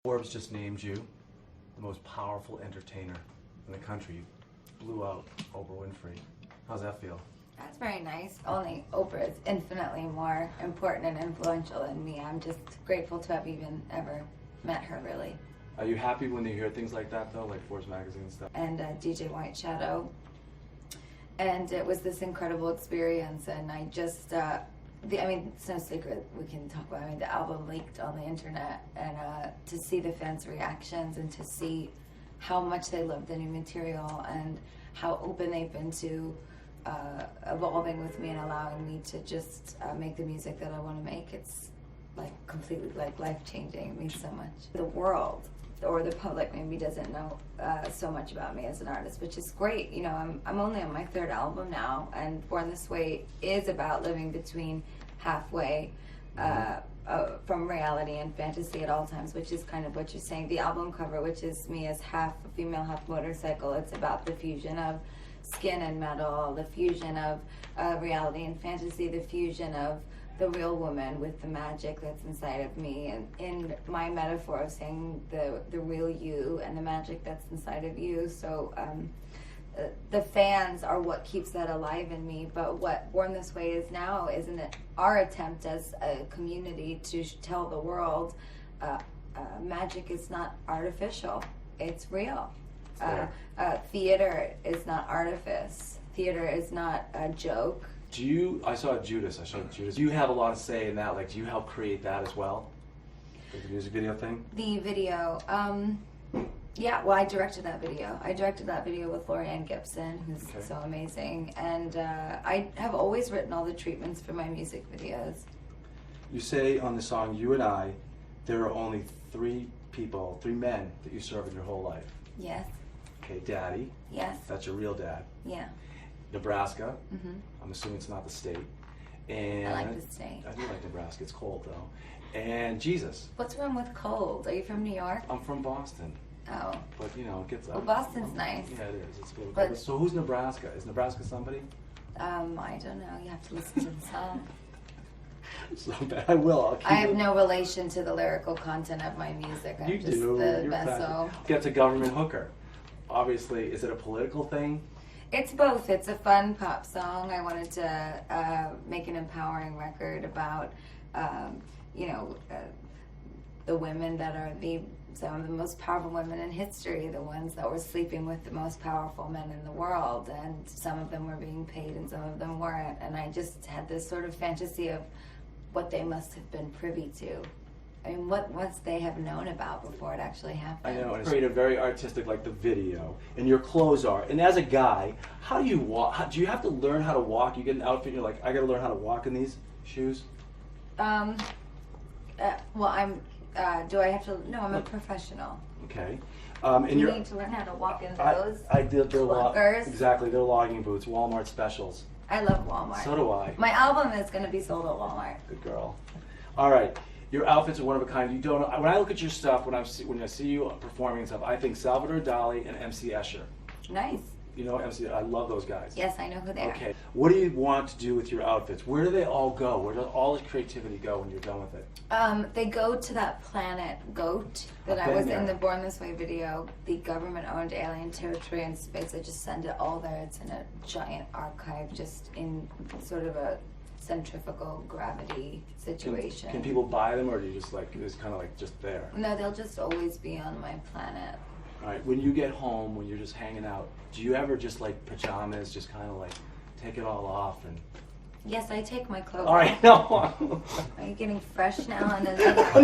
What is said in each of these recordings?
Forbes just named you the most powerful entertainer in the country. You blew out Oprah Winfrey. How's that feel? That's very nice. Only Oprah is infinitely more important and influential than me. I'm just grateful to have even ever met her, really. Are you happy when you hear things like that, though, like Forbes magazine and stuff? And DJ White Shadow. And it was this incredible experience, and I just, it's no secret we can talk about. I mean, the album leaked on the internet, and to see the fans' reactions and to see how much they loved the new material and how open they've been to evolving with me and allowing me to just make the music that I want to make. It's like completely like life-changing. It means so much. The world or the public maybe doesn't know so much about me as an artist, which is great. You know, I'm only on my third album now, and Born This Way is about living between halfway from reality and fantasy at all times, which is kind of what you're saying. The album cover, which is me as half a female, half motorcycle, it's about the fusion of skin and metal, the fusion of reality and fantasy, the fusion of the real woman with the magic that's inside of me, and in my metaphor of saying the real you and the magic that's inside of you. So the fans are what keeps that alive in me. But what Born This Way is now is our attempt as a community to tell the world magic is not artificial, it's real. Theater is not artifice. Theater is not a joke. I saw Judas. Do you have a lot to say in that? Like, do you help create that as well? Like the music video thing? The video, yeah, well, I directed that video. I directed that video with Lorianne Gibson, who's so amazing. And I have always written all the treatments for my music videos. You say on the song, You and I, there are only three men that you serve in your whole life. Yes. Okay, Daddy. Yes. That's your real dad. Yeah. Nebraska. Mm-hmm. I'm assuming it's not the state. And I like the state. I do like Nebraska. It's cold though. And Jesus. What's wrong with cold? Are you from New York? I'm from Boston. Oh. But you know, it gets. Well, Boston's nice. Yeah, it is. It's good. But, so who's Nebraska? Is Nebraska somebody? I don't know. You have to listen to the song. So bad. I will. I have no relation to the lyrical content of my music. I'm just the vessel. Get to Government Hooker. Obviously, is it a political thing? It's both. It's a fun pop song. I wanted to make an empowering record about, the women that are some of the most powerful women in history, the ones that were sleeping with the most powerful men in the world, and some of them were being paid and some of them weren't. And I just had this sort of fantasy of what they must have been privy to. I mean, what must they have known about before it actually happened? I know, and it's created very artistic, like the video, and your clothes are. And as a guy, how do you walk? Do you have to learn how to walk? You get an outfit, and you're like, I got to learn how to walk in these shoes? Do I have to? No, I'm a professional. Okay. You need to learn how to walk in those. I did. They're exactly. They're logging boots. Walmart specials. I love Walmart. So do I. My album is going to be sold at Walmart. Good girl. All right. Your outfits are one of a kind. You don't. When I look at your stuff, when I see you performing and stuff, I think Salvador Dali and MC Escher. Nice. You know MC. I love those guys. Yes, I know who they are. Okay. What do you want to do with your outfits? Where do they all go? Where does all this creativity go when you're done with it? They go to that planet Goat that I was in the Born This Way video. The government-owned alien territory in space. I just send it all there. It's in a giant archive, just in sort of a centrifugal gravity situation. Can people buy them, or do you just it's kind of like just there? No, they'll just always be on my planet. All right. When you get home, when you're just hanging out, do you ever just like pajamas, just kind of like take it all off and? Yes, I take my clothes off. All right, no. Are you getting fresh now? Another oh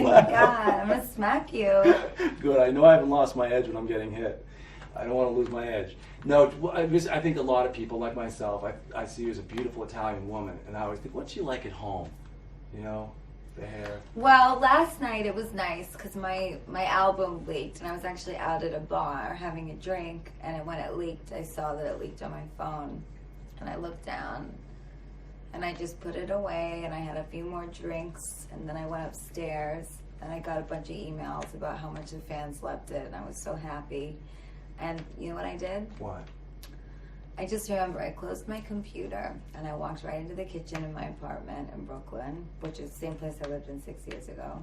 my God, I'm gonna smack you. Good. I know I haven't lost my edge when I'm getting hit. I don't want to lose my edge. No, I think a lot of people, like myself, I see you as a beautiful Italian woman, and I always think, what's she like at home? You know, the hair. Well, last night it was nice because my album leaked, and I was actually out at a bar having a drink, and when it leaked, I saw that it leaked on my phone, and I looked down, and I just put it away, and I had a few more drinks, and then I went upstairs, and I got a bunch of emails about how much the fans loved it, and I was so happy. And you know what I did? What? I just remember I closed my computer and I walked right into the kitchen in my apartment in Brooklyn, which is the same place I lived in 6 years ago.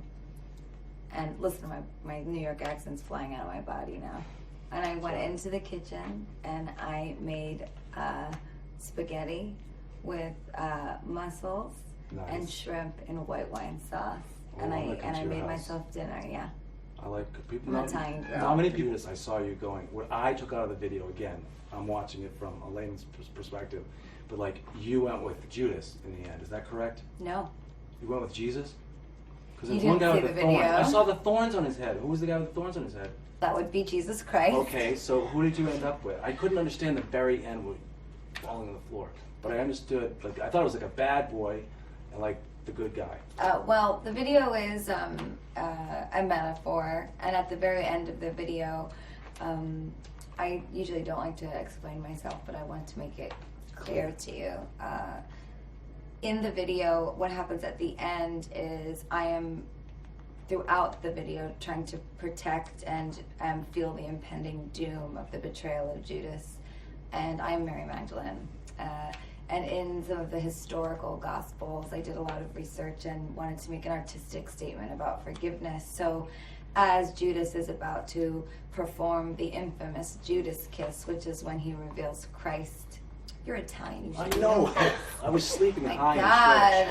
And listen to my New York accent's flying out of my body now. And I went into the kitchen and I made spaghetti with mussels and Nice. shrimp in white wine sauce. Oh, And I'm gonna come I to your made house. myself dinner. Yeah. I like people. I'm an Italian girl. How many people I saw you going? What I took out of the video again. I'm watching it from a layman's perspective, but like you went with Judas in the end. Is that correct? No. You went with Jesus? Because You there's one didn't guy see with the the video. thorns. I saw the thorns on his head. Who was the guy with the thorns on his head? That would be Jesus Christ. Okay, so who did you end up with? I couldn't understand the very end with falling on the floor, but I understood. Like I thought it was like a bad boy, and like the good guy. Well, the video is a metaphor, and at the very end of the video, I usually don't like to explain myself, but I want to make it clear to you. In the video, what happens at the end is I am, throughout the video, trying to protect and feel the impending doom of the betrayal of Judas, and I'm Mary Magdalene. And in some of the historical gospels, I did a lot of research and wanted to make an artistic statement about forgiveness. So as Judas is about to perform the infamous Judas kiss, which is when he reveals Christ. You're Italian, you I should know. know. I was sleeping My high God.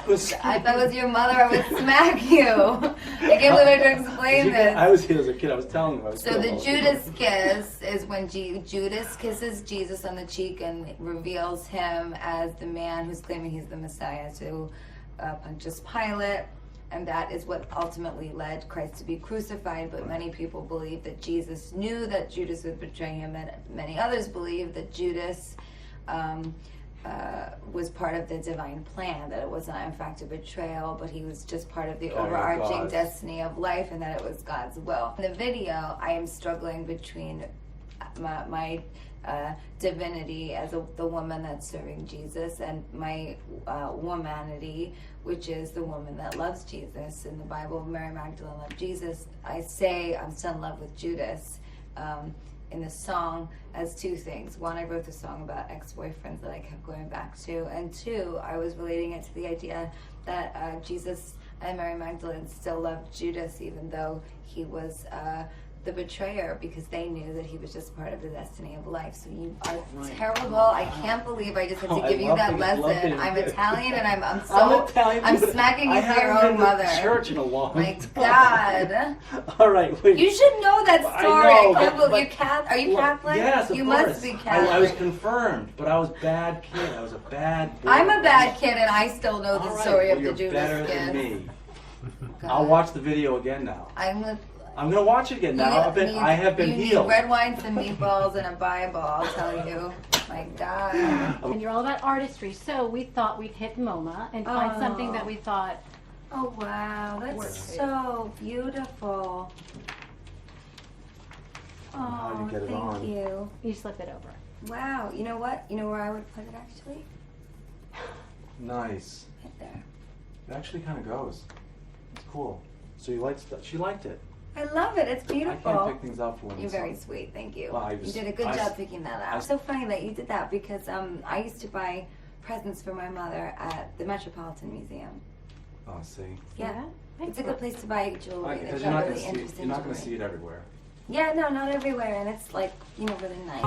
in church. I thought it was your mother, I would smack you. I can't believe I had to explain this. I was here as a kid. I was telling you. I was So still the a little Judas kid. kiss is when Judas kisses Jesus on the cheek and reveals him as the man who's claiming he's the Messiah to Pontius Pilate. And that is what ultimately led Christ to be crucified. But many people believe that Jesus knew that Judas would betray him, and many others believe that Judas was part of the divine plan, that it was not in fact a betrayal, but he was just part of the Carrying overarching God's destiny of life, and that it was God's will. In the video, I am struggling between my divinity as the woman that's serving Jesus and my womanity, which is the woman that loves Jesus. In the Bible, Mary Magdalene loved Jesus. I say I'm still in love with Judas. In the song as two things. One, I wrote the song about ex-boyfriends that I kept going back to, and two, I was relating it to the idea that Jesus and Mary Magdalene still loved Judas even though he was the betrayer, because they knew that he was just part of the destiny of life. So you are terrible. I can't believe I just had to I give you love that it. I love lesson. it. I'm Italian and I'm I'm Italian. I'm but smacking you I for your haven't own been to mother. church in a long My time. God. All right, wait. You should know that I story. know, I can't but- believe are you Catholic? Yes, of you course. must be Catholic. I was confirmed, but I was a bad kid. I was a bad boy. I'm a bad kid and I still know the All right, story well, of you're the Judas better kiss. than me. God. I'll watch the video again now. I'm gonna watch it again now. I have been you healed. Need red wine, some meatballs, and a Bible, I'll tell you. My God. And you're all about artistry, so we thought we'd hit MoMA and find something that we thought. Oh, wow. That's Works. so beautiful. How Oh, you get it thank on. you. You slip it over. Wow. You know what? You know where I would put it actually? Nice. Right there. It actually kind of goes. It's cool. So you liked stuff. She liked it. I love it. It's I beautiful. can't pick things out for You're women. very sweet. Thank you. Well, You did a good job picking that out. It's so funny that you did that because I used to buy presents for my mother at the Metropolitan Museum. Oh, see. Yeah. It's a good place to buy jewelry. They've Because got you're not really gonna see. interesting You're not gonna jewelry. see it everywhere. Yeah, no, not everywhere, and it's like, really nice.